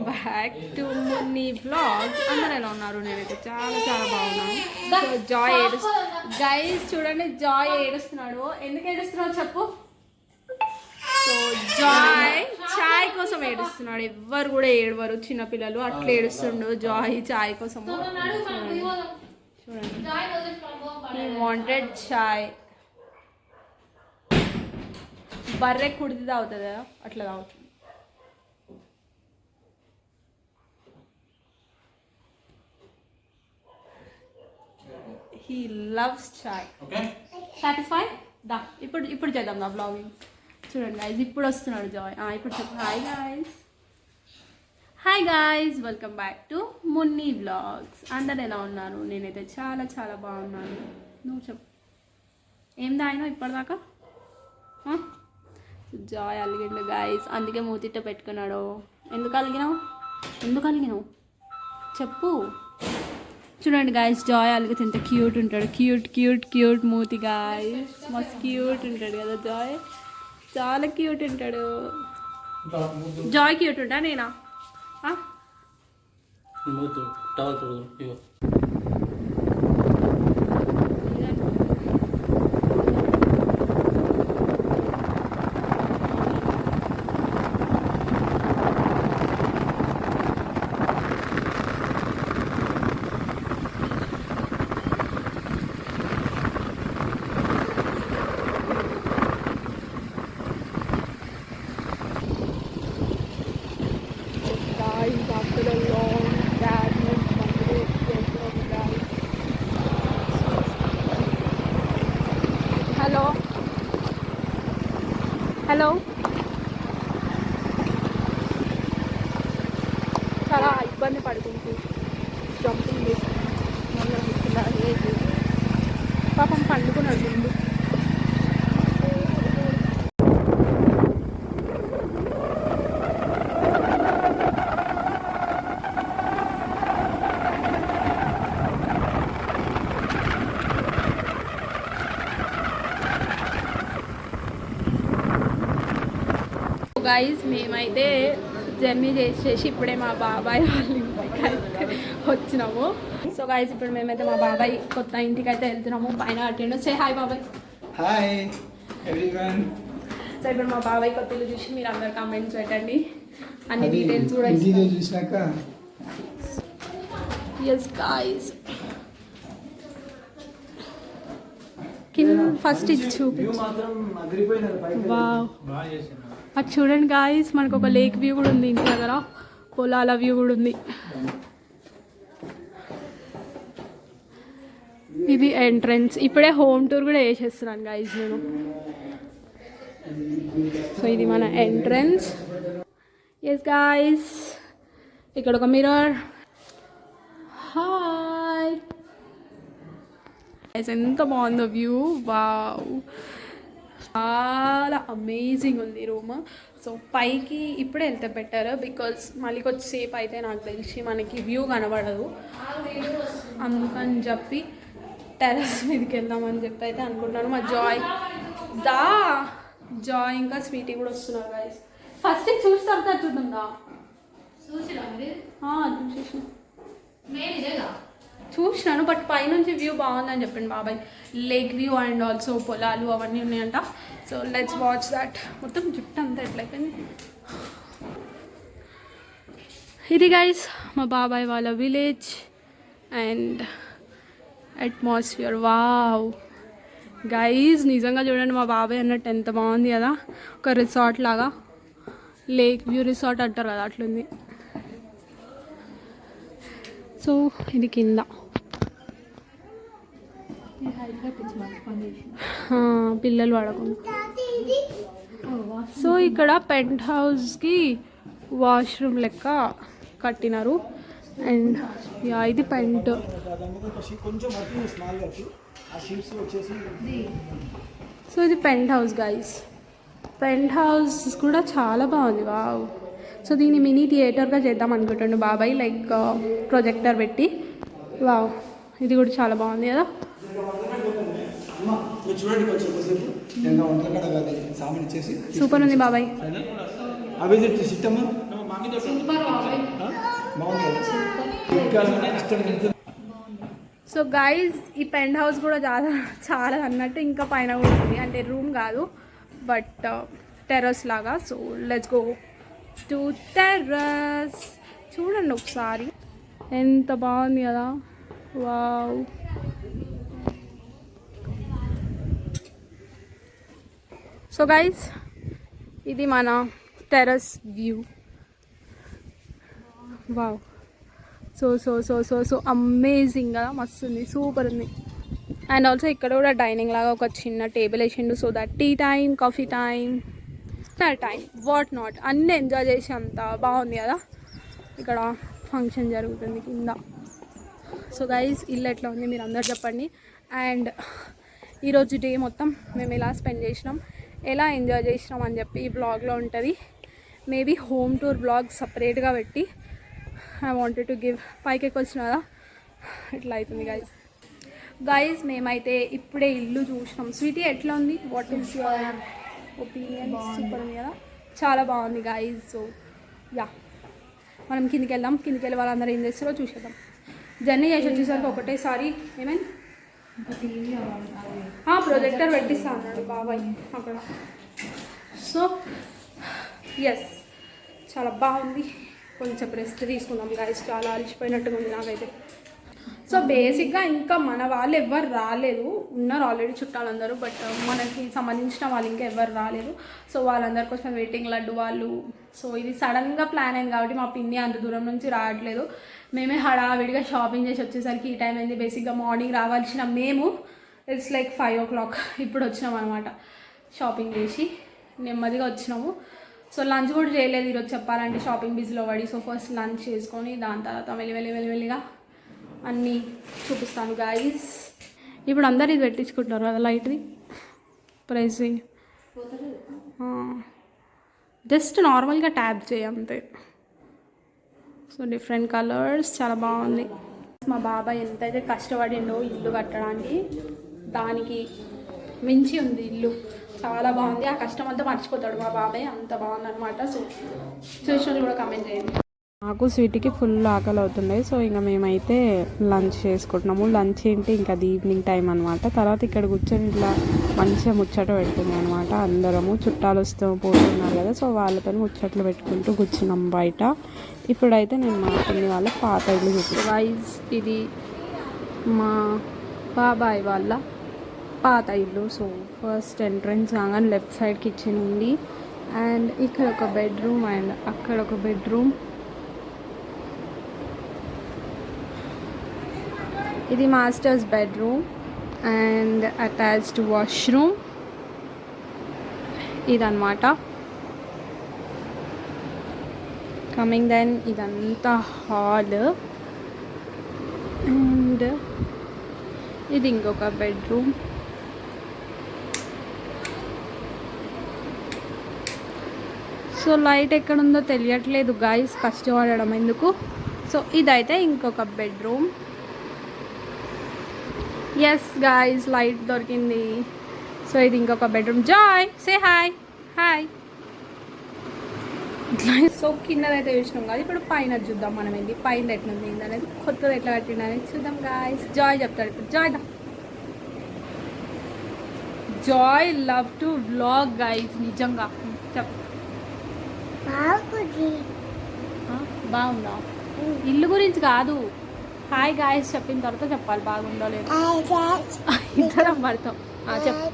Back to Munni vlogs. అందరూ ఎలా ఉన్నారు? నేనైతే చాలా చాలా బాగున్నాను. సో జాయ్ గైస్ చూడండి, జాయ్ ఏడుస్తున్నాడు. ఎందుకు ఏడుస్తున్నాడు చెప్పు. సో జాయ్ చాయ్ కోసం ఏడుస్తున్నాడు. ఎవ్వరు కూడా ఏడవరు, చిన్నపిల్లలు అట్లా ఏడుస్తుండు జాయ్ చాయ్ కోసము. చూడండి, హీ వాంటెడ్ చాయ్. బర్రె కుడిది తాగుతుంది కదా, అట్లా తాగుతుంది. He loves chai. సాటిస్ఫై దా. ఇప్పుడు చేద్దాం నా బ్లాగింగ్. చూడండి గైస్, ఇప్పుడు వస్తున్నాడు జాయ్. ఇప్పుడు చెప్పు hi guys. Hi guys, welcome back to Munni vlogs. అందరు ఎలా ఉన్నారు? నేనైతే చాలా చాలా బాగున్నాను. నువ్వు చెప్పు, ఏం తాగినావు ఇప్పటిదాకా? జాయ్ అలిగిండు గాయస్, అందుకే మూతిట్ట పెట్టుకున్నాడు. ఎందుకు అలిగినావు చెప్పు. చూడండి గాయస్, జాయ్ అలిగితే ఎంత క్యూట్ ఉంటాడు. క్యూట్ మూతి గాయస్, మస్తు క్యూట్ ఉంటాడు కదా జాయ్. చాలా క్యూట్ ఉంటాడు జాయ్. క్యూట్ ఉంటా నేనా? హలో, చాలా ఇబ్బంది పడుతుంది. జంపింగ్ పాపం పండుకున్నాడు ముందు. గైస్ మేమైతే జర్నీ చేసేసి ఇప్పుడే మా బాబాయ్ వాళ్ళ ఇంటికి అయితే వచ్చినాము. సో గైస్ ఇప్పుడు మేమైతే మా బాబాయ్ కొత్త ఇంటికి అయితే వెళ్తున్నాము. పైన అటెండ్ సే హాయ్ బాబాయ్. Hi everyone. సో ఇప్పుడు మా బాబాయ్ కొత్త ఇల్లు చూసి మీరు అందరు కామెంట్స్ పెట్టండి, అన్ని డీటెయిల్స్ కూడా చూసినాక. ఎస్ గైస్, కింద ఫస్ట్ ఇది చూపించు. వావ్, అది చూడండి గాయస్, మనకు ఒక లేక్ వ్యూ కూడా ఉంది. ఇంటి దగ్గర పొలాల వ్యూ కూడా ఉంది. ఇది ఎంట్రన్స్. ఇప్పుడే హోమ్ టూర్ కూడా వేసేస్తున్నాను గాయస్ నేను. సో ఇది మన ఎంట్రన్స్. ఎస్ గాయస్, ఇక్కడ ఒక మిర్రర్. హాయ్, ఎంత బాగుందో వ్యూ. వావ్, చాలా అమేజింగ్ ఉంది రూమ్. సో పైకి ఇప్పుడే వెళ్తే బెటర్, బికాజ్ మళ్ళీ కొంచెం సేపు అయితే నాకు తెలిసి మనకి వ్యూ కనబడదు. అందుకని చెప్పి టెర్రస్ మీదకి వెళ్దామని చెప్పి అయితే అనుకుంటున్నాను. మా జాయ్ ఇంకా స్వీటీ కూడా వస్తున్నారు గైస్. ఫస్ట్ చూసి తర్వాత చూద్దా చూసినాను, బట్ పైనుంచి వ్యూ బాగుందని చెప్పింది బాబాయ్. లేక్ వ్యూ అండ్ ఆల్సో పొలాలు అవన్నీ ఉన్నాయంట. So let's watch that. మొత్తం జుట్టు అంతా ఎట్లయిపోయింది. ఇది గైస్ మా బాబాయ్ వాళ్ళ village and atmosphere. Wow guys, నిజంగా చూడండి మా బాబాయ్ అన్నట్టు ఎంత బాగుంది కదా. ఒక రిసార్ట్ లాగా, లేక్ వ్యూ రిసార్ట్ అంటారు కదా, అట్లుంది. సో ఇది కింద పిల్లలు పడకుండా. సో ఇక్కడ పెంట్ హౌస్కి వాష్రూమ్ లెక్క కట్టినారు. అండ్ ఇది పెంట్. సో ఇది penthouse guys. Penthouse కూడా చాలా బాగుంది. వావ్. సో దీన్ని మినీ థియేటర్గా చేద్దాం అనుకుంటుండే బాబాయ్, లైక్ ప్రొజెక్టర్ పెట్టి. వావ్, ఇది కూడా చాలా బాగుంది కదా. సూపర్ ఉంది బాబాయ్. సో గైజ్ ఈ పెంట్ హౌస్ కూడా చాలా అన్నట్టు ఇంకా పైన కూడా ఉంది, అంటే రూమ్ కాదు బట్ టెర్రస్ లాగా. So let's go to terrace. చూడండి ఒకసారి ఎంత బాగుంది కదా, వావ్. సో గైజ్ ఇది మన terrace view. Wow, so so so so so amazing కదా, మస్తు ఉంది, సూపర్ ఉంది. అండ్ ఆల్సో ఇక్కడ కూడా డైనింగ్ లాగా ఒక చిన్న టేబుల్ వేసిండు, so that tea time, coffee time, star time, what not అన్నీ ఎంజాయ్ చేసి అంత బాగుంది కదా. ఇక్కడ ఫంక్షన్ జరుగుతుంది కింద. సో గైజ్ ఇల్లు ఎట్లా ఉంది మీరు అందరు చెప్పండి. అండ్ ఈరోజు డే మొత్తం మేము ఎలా స్పెండ్ చేసినాం, ఎలా ఎంజాయ్ చేసినాం అని చెప్పి ఈ బ్లాగ్లో ఉంటుంది. మేబీ హోమ్ టూర్ బ్లాగ్ సపరేట్గా పెట్టి ఐ వాంటెడ్ టు గివ్. పైకి వచ్చిన కదా ఇట్లా అవుతుంది గైజ్ మేమైతే ఇప్పుడే ఇల్లు చూసినాం. స్వీటీ ఎట్లా ఉంది, what is your opinion? Super ఉంది కదా, చాలా బాగుంది గైజ్. సో యా మనం కిందికి వెళ్దాం, కిందికి వెళ్ళి వాళ్ళందరూ ఏం చేస్తారో చూసేద్దాం. జర్నీ చేసి వచ్చేసరికి ఒకటేసారి ఏమైంది, ప్రొజెక్టర్ పెట్టిస్తా అన్నాడు బాబాయ్ అక్కడ. సో ఎస్ చాలా బాగుంది, కొంచెం రెస్ట్ తీసుకుందాం గైస్, చాలా అలసిపోయినట్టుగా ఉంది నాకైతే. సో బేసిక్గా ఇంకా మన వాళ్ళు ఎవ్వరు రాలేదు, ఉన్నారు ఆల్రెడీ చుట్టాలందరూ, బట్ మనకి సంబంధించిన వాళ్ళు ఇంకా ఎవ్వరు రాలేదు. సో వాళ్ళందరి కోసం వెయిటింగ్. లడ్డు వాళ్ళు. సో ఇది సడన్గా ప్లాన్ అయింది కాబట్టి మా పిన్ని అంత దూరం నుంచి రావట్లేదు. మేమే హడావిడిగా షాపింగ్ చేసి వచ్చేసరికి ఈ టైం అయింది. బేసిక్గా మార్నింగ్ రావాల్సిన మేము ఇట్స్ లైక్ 5 o'clock ఇప్పుడు వచ్చినాం అనమాట. షాపింగ్ చేసి నెమ్మదిగా వచ్చినాము. సో లంచ్ కూడా చేయలేదు ఈరోజు చెప్పాలంటే, షాపింగ్ బిజీలో పడి. సో ఫస్ట్ లంచ్ చేసుకొని దాని తర్వాత మెల్లిగా అన్నీ చూపిస్తాను గాయస్. ఇప్పుడు అందరు ఇది పెట్టించుకుంటారు కదా లైట్ది, ప్రైస్ జస్ట్ నార్మల్గా ట్యాప్ చేయంతే. సో డిఫరెంట్ కలర్స్, చాలా బాగుంది. మా బాబాయ్ ఎంతైతే కష్టపడిండో ఇల్లు కట్టడానికి, దానికి మించి ఉంది ఇల్లు, చాలా బాగుంది. ఆ కష్టం అంతా మర్చిపోతాడు మా బాబాయ్, అంత బాగుంది అనమాట. సో చూసిన కూడా కమెంట్ చేయండి. నాకు స్వీట్కి ఫుల్ ఆకలి అవుతుండే. సో ఇంకా మేమైతే లంచ్ చేసుకుంటున్నాము. లంచ్ ఏంటి ఇంకా అది ఈవినింగ్ టైం అనమాట. తర్వాత ఇక్కడ కూర్చొని ఇట్లా మంచిగా ముచ్చట పెడుతుంది అనమాట. అందరము చుట్టాలు వస్తూ పోతున్నారు కదా, సో వాళ్ళతో ముచ్చట్లు పెట్టుకుంటూ కూర్చున్నాం బయట. ఇప్పుడైతే నేను మా పిన్ని వాళ్ళ పాత ఇల్లు చూపిస్తాను వైజ్. ఇది మా బాబాయ్ వాళ్ళ పాత ఇల్లు. సో ఫస్ట్ ఎంట్రన్స్ కాగానే లెఫ్ట్ సైడ్ కిచెన్ ఉంది, అండ్ ఇక్కడ ఒక బెడ్రూమ్ అండ్ అక్కడ ఒక బెడ్రూమ్. ఇది masters bedroom and attached washroom ఇదన్నమాట. కమింగ్ దెన్ ఇదంతా హాల్, అండ్ ఇది ఇంకొక బెడ్రూమ్. సో లైట్ ఎక్కడుందో తెలియట్లేదు గాయస్, కష్టపడడం ఎందుకు. సో ఇదైతే ఇంకొక బెడ్రూమ్. ఎస్ గాయస్ లైట్ దొరికింది. సో ఇది ఇంకొక bedroom. Joy say hi. Hi. So కిందదైతే చూసినాం కదా, ఇప్పుడు పైన చూద్దాం మనం. ఏంటి పైన ఎట్లుంది అనేది, కొత్తది ఎట్లా కట్టింది అనేది చూద్దాం గాయస్. జాయ్ చెప్తాడు ఇప్పుడు. Joy Joy love to vlog guys, నిజంగా చెప్. బాగుందా? ఇల్లు గురించి కాదు, హాయ్ గాయస్ చెప్పిన తర్వాత చెప్పాలి బాగుందో లేదు. ఇద్దరం పడతాం. చెప్పు.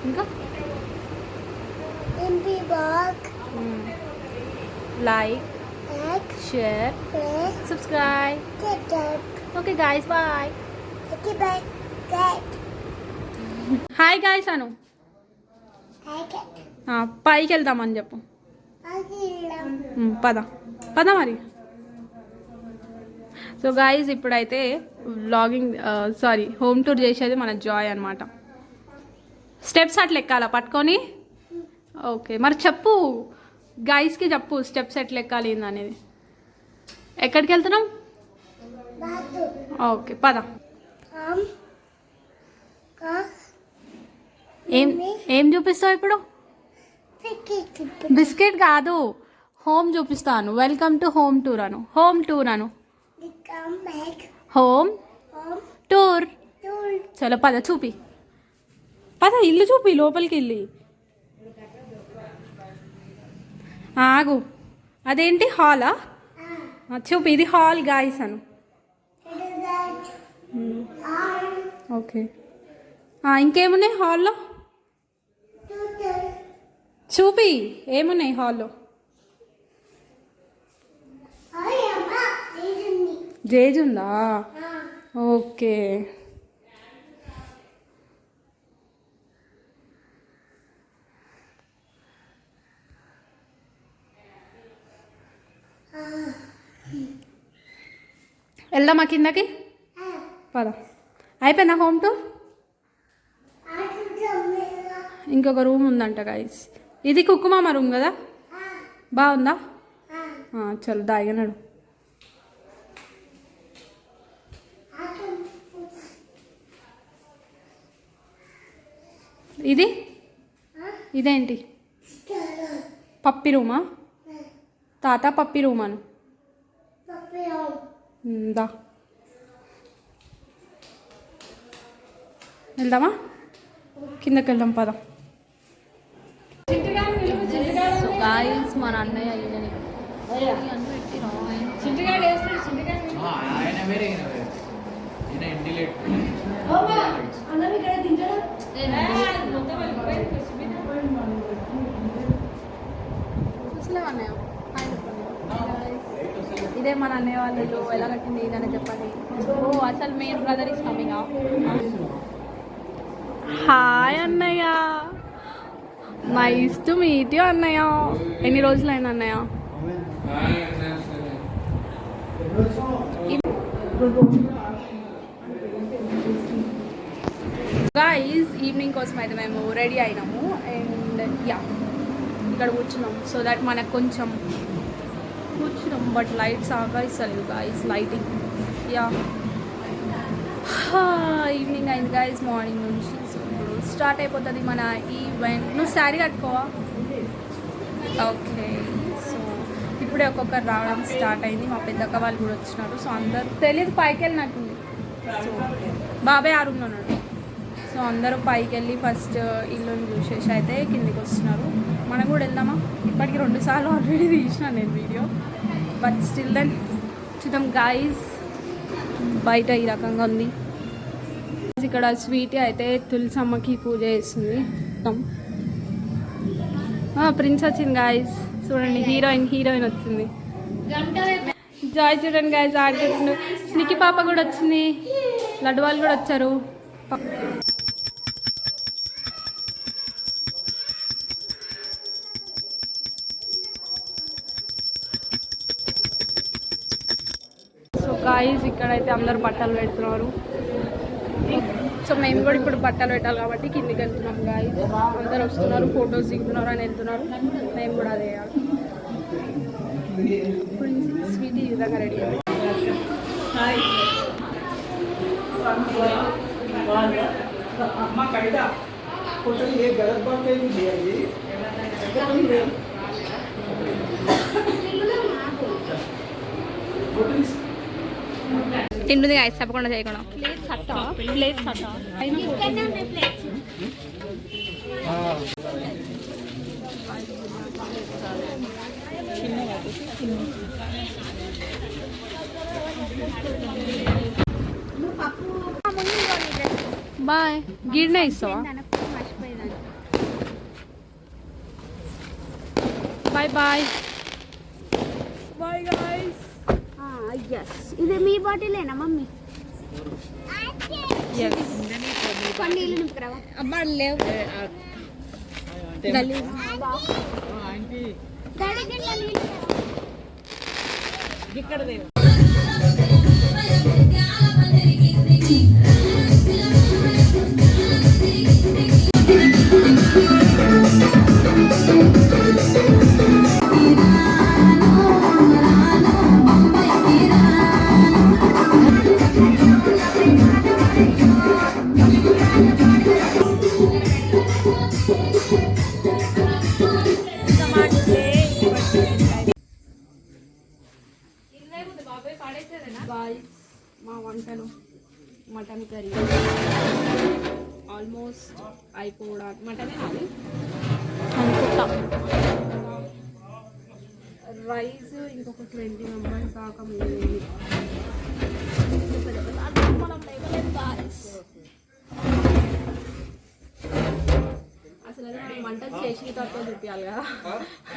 ఇంకా like, share, subscribe. Okay guys bye. Hi guys అను. పైకి వెళ్దామని చెప్పు. పద మరి. సో గాయస్ ఇప్పుడైతే వ్లాగింగ్ హోమ్ టూర్ చేసేది మన జాయ్ అనమాట. స్టెప్స్ అట్లా ఎక్కాలా పట్టుకొని? ఓకే మరి చెప్పు గాయస్కి, చెప్పు స్టెప్స్ ఎట్లా ఎక్కాలి అనేది. ఎక్కడికి వెళ్తున్నాం? ఓకే పద. ఏం ఏం చూపిస్తావు ఇప్పుడు? బిస్కెట్ కాదు, హోమ్ చూపిస్తాను. Welcome to home tour Anu. Home tour Anu. Home tour. చలో పద చూపి, పద ఇల్లు చూపి, లోపలికి వెళ్ళి. ఆగు, అదేంటి హాలా? చూపి, ఇది హాల్ గాయస్ అను. ఓకే, ఇంకేమున్నాయి హాల్లో? చూపి, ఏమున్నాయి హాల్లో? జేజ్ ఉందా? ఓకే. వెళ్దామా కిందకి? పద. అయిపోయిందా హోమ్ టూర్? ఇంకొక రూమ్ ఉందంట గైస్. ఇది కుక్కుమామ రూమ్ కదా? బాగుందా? చలో దాగినాడు. ఇది ఇదేంటి? పప్పి రూమా? తాత పప్పి రూమ్ అను. దా వెళ్దామా? కిందకి వెళ్దాం పద. గాయస్ మన అన్నయ్య ఇదే మన అన్నయ్య వాళ్ళు ఎలా కట్టింది ఇదని చెప్పండి. ఓ అసలు main brother is coming out. Hi అన్నయ్య, నైస్ టు మీట్ యూ అన్నయ్య. ఎన్ని రోజులైంది అన్నయ్య? గాయ్స్ ఈవినింగ్ కోసం అయితే మేము రెడీ అయినాము అండ్ ఇక్కడ కూర్చున్నాం. సో దట్ మనకు కొంచెం కూర్చున్నాం, బట్ లైట్స్ ఆగాయిస్తలేవు గాయస్, లైటింగ్. ఈవినింగ్ అయింది గాయస్, మార్నింగ్ నుంచి. సో ఇప్పుడు స్టార్ట్ అయిపోతుంది మన ఈవెంట్. నువ్వు శారీ కట్టుకోవా? ఓకే. సో ఇప్పుడే ఒక్కొక్కరు రావడం స్టార్ట్ అయింది. మా పెద్దక్క వాళ్ళు కూడా వచ్చినారు. సో అందరూ తెలియదు, పైకి వెళ్ళినట్టుంది. సో బాబాయ్ ఆ రూమ్లో ఉన్నాడు. సో అందరూ పైకి వెళ్ళి ఫస్ట్ ఇల్లుని చూసేసి అయితే కిందికి వస్తున్నారు. మనం కూడా వెళ్దామా? ఇప్పటికి 2 సార్లు ఆల్రెడీ తీసినాను నేను వీడియో, బట్ స్టిల్ దెన్ చూద్దాం గాయస్. బయట ఈ రకంగా ఉంది. ఇక్కడ స్వీటీ అయితే తులసమ్మకి పూజ చేస్తుంది. ప్రిన్స్ వచ్చింది గాయస్, చూడండి. హీరోయిన్ వచ్చింది. జాయ్ చూడండి గాయస్ ఆడుకుంటుండు. స్నికి పాప కూడా వచ్చింది, లడ్డు వాళ్ళు కూడా వచ్చారు. సో గాయస్ ఇక్కడైతే అందరూ బట్టలు పెడుతున్నారు. సో మేము కూడా ఇప్పుడు బట్టలు పెట్టాలి కాబట్టి కిందికి వెళ్తున్నాం గాయస్. అందరు వస్తున్నారు, ఫొటోస్ దిగుతున్నారు అని వెళ్తున్నారు. మేము కూడా అదే ఇప్పుడు స్వీటీ ఈ విధంగా రెడీ అయ్యింది. తింటుంది గాయస్, తప్పకుండా చేయకుండా. ప్లేట్స్ అట్ట బాయ్. గిడ్నే ఇస్తావా? Bye bye bye guys. ఇది మీ బాటిలేనా మమ్మీ? నీళ్ళు నింపుకురావా? అమ్మా లేవు. ఇక్కడ గాయ్స్ మా వంటలు మటన్ కర్రీ ఆల్మోస్ట్ అయిపోవడానికి మటనే అది అనుకుంటా. రైస్ ఇంకొక 20 మెంబర్స్ దాకా మిగిలింది. మనం లేవలేదు గాయ్స్. అసలు అది మనం వంటలు చేసిన తర్వాత చూపించాలి కదా,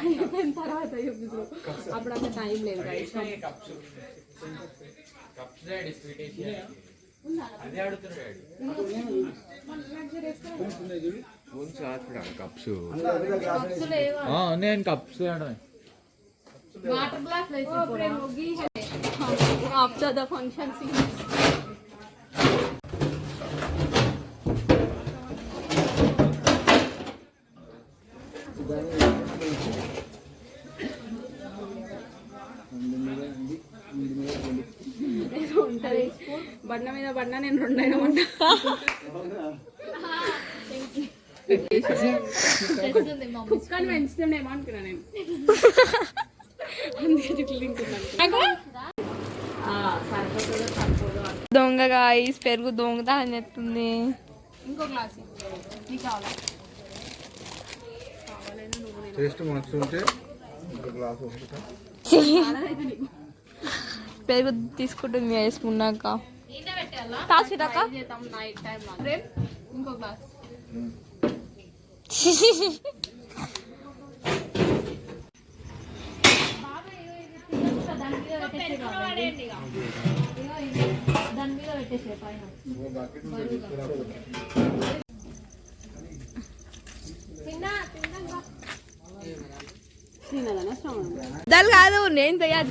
అయిపోయిన తర్వాత చూపించు. అప్పుడు అంత టైం లేదు guys. Water glass after the function ఉంటుంది. బండ మీద బండ నేను రెండైనా వంట కుక్కని పెంచుతుండేమో అనుకున్నా నేను. దొంగ గాయస్ పెరుగు దొంగతనం చేస్తుంది. ఇంకో గ్లాస్ నీకు కావాలా? పెరుగు తీసుకుంటుంది వేసుకున్నాక నైట్ టైం ఇంకో గ్లాస్ దాని మీద పెట్టేసే పైన. దాని కాదు నేను తయారు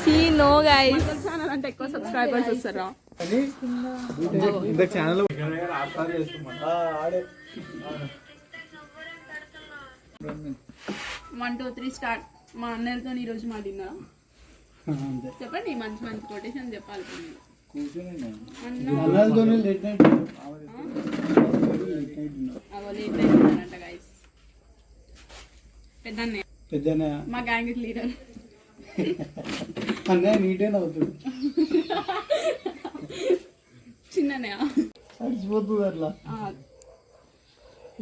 సీ నో గైస్. ఛానల్ అంటే ఎక్కువ సబ్స్క్రైబర్స్ వస్తారా? 1 2 3 స్టార్ట్. మా అన్నయ్యతో ఈరోజు మా డిన్నర్ చెప్పండి. మంచి మంచి కొటేషన్ చెప్పాలి. Late guys. పెద్దన్నయ్య మా గ్యాంగ్ లీడర్. అన్నయ్య నీటే నవ్వుతుంది. చిన్నన్నయ్య చచ్చిపోతుంది అట్లా,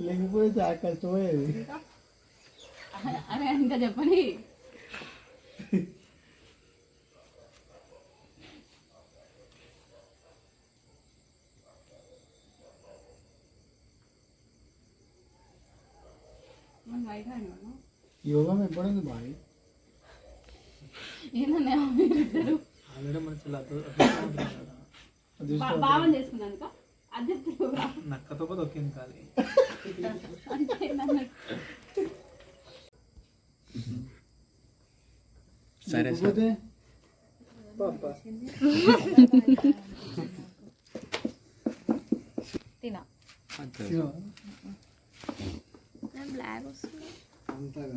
లేకపోతే చాలా కష్టమయ్యేది. అరే ఇంకా చెప్పని. యోగా ఎప్పుడైంది బాగా ఏందన్నయ్య మీరిద్దరు భావం చేసుకున్నాను అది నక్కతో దొక్కింది కాదు. సరే తినా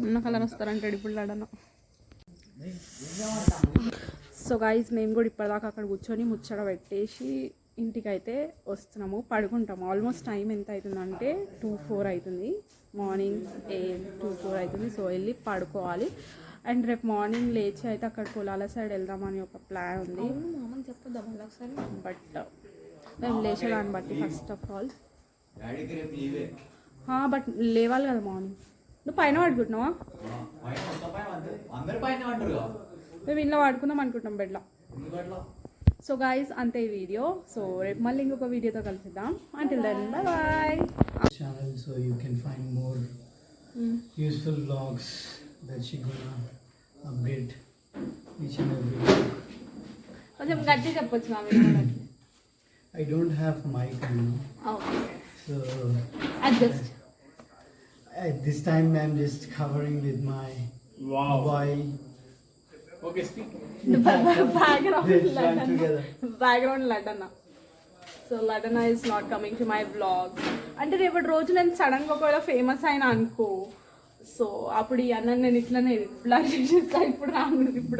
ఉన్న కలర్ వస్తారంటాడు ఇప్పుడు లాడను. సో గైస్ మేము కూడా ఇప్పటిదాకా అక్కడ కూర్చొని ముచ్చట పెట్టేసి ఇంటికి అయితే వస్తున్నాము, పడుకుంటాము. ఆల్మోస్ట్ టైం ఎంత అవుతుందంటే 2-4 అవుతుంది. మార్నింగ్ 2-4 అవుతుంది. సో వెళ్ళి పడుకోవాలి. అండ్ రేపు మార్నింగ్ లేచి అయితే అక్కడ పొలాల సైడ్ వెళ్దామని ఒక ప్లాన్ ఉంది. బట్ మేము లేచే దాన్ని బట్టి ఫస్ట్ ఆఫ్ ఆల్ బట్ లేవాలి కదా మార్నింగ్. నువ్వు పైన పడుకుంటున్నావా? మేము ఇంట్లో వాడుకుందాం అనుకుంటాం బెడ్లో. సో గైస్ అంతే ఈ వీడియో. సో రేపు మళ్ళీ ఇంకొక వీడియోతో కలిసిద్దాం. Until then bye bye. Channel so you can find more useful vlogs that she gonna update each and every day. కొంచెం గట్టి చెప్పొచ్చు నా వీడియో. I don't have mic, you know. Okay So adjust. at this time I'm just covering with my mobile. Okay speak. Background Ladanna. So Ladanna is not coming to my vlog. అంటే రేపటి రోజు నేను సడన్గా ఒకవేళ ఫేమస్ అయినా అనుకో, సో అప్పుడు ఈ అన్న నేను ఇట్లనే బ్లర్ చేసేస్తా. ఇప్పుడు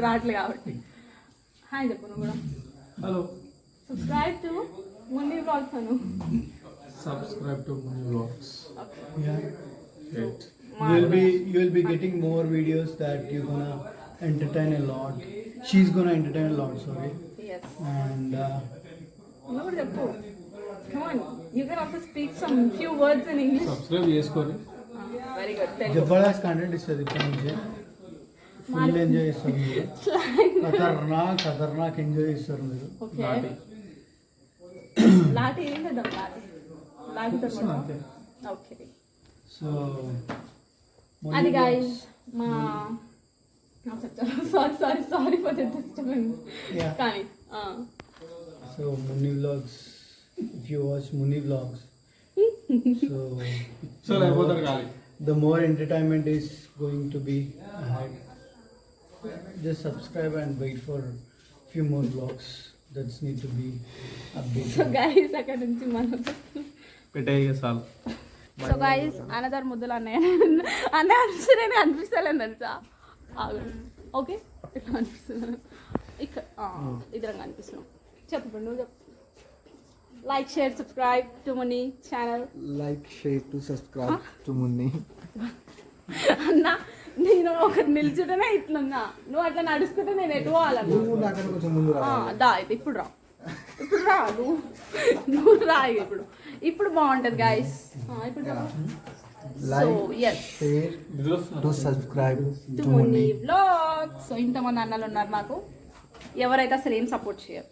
రావట్లేదు కాబట్టి. హాయ్ చెప్పు నువ్వు కూడా. Hello. Subscribe to Munni vlogs Anu. Subscribe to my vlogs. Okay Yeah. You'll be getting more videos that you're gonna entertain a lot. She's gonna entertain a lot, sorry. Yes. And No, Jappu. Come on. You can also speak some few words in English. Subscribe చేసుకోండి. Very good. Thank you. Jabardasth content ఇస్తుంది ఇప్పటి నుంచి full enjoy చేస్తారు మీరు. ఖతర్నాక్ enjoy చేస్తారు మీరు. Okay. లాటి ఏం చేద్దాం లాటితో అంతే. ఓకే సో అది గైస్ మా sorry for the disturbance Yeah. కానీ so Muni vlogs, if you watch Muni vlogs, so అయిపోతారు ఖాళీ. the more entertainment is going to be ahead. Just subscribe and wait for few more vlogs that need to be so updated. Guys అక్కడ నుంచి మనం పెట్టేయ చాలు. So guys another ముద్దులు అన్నయ్య అనిపిస్తేనే అనిపిస్తలేను తెలుసా okay ఇట్లా అనిపిస్తున్నాను ఇక్కడ ఇద్దరంగా అనిపిస్తున్నాం చెప్పు నువ్వు చెప్పు like share subscribe to money channel Like, share to subscribe to Munni. అన్నా నేను ఒకటి నిల్చుంటేనే ఇట్లున్నా నువ్వు అట్లా నడుస్తుంటే నేను ఎటు పోవాలన్నా నువ్వు నాకన్నా కొంచెం ముందు రా. దా అయితే ఇప్పుడు రా నువ్వు రా ఇప్పుడు బాగుంటుంది గైస్ ఇప్పుడు so yes Share to subscribe to తుమ్ముని Munni. వ్లాగ్ సో ఇంతమంది అన్నలు ఉన్నారు నాకు ఎవరైతే అసలు ఏం సపోర్ట్ చేయరు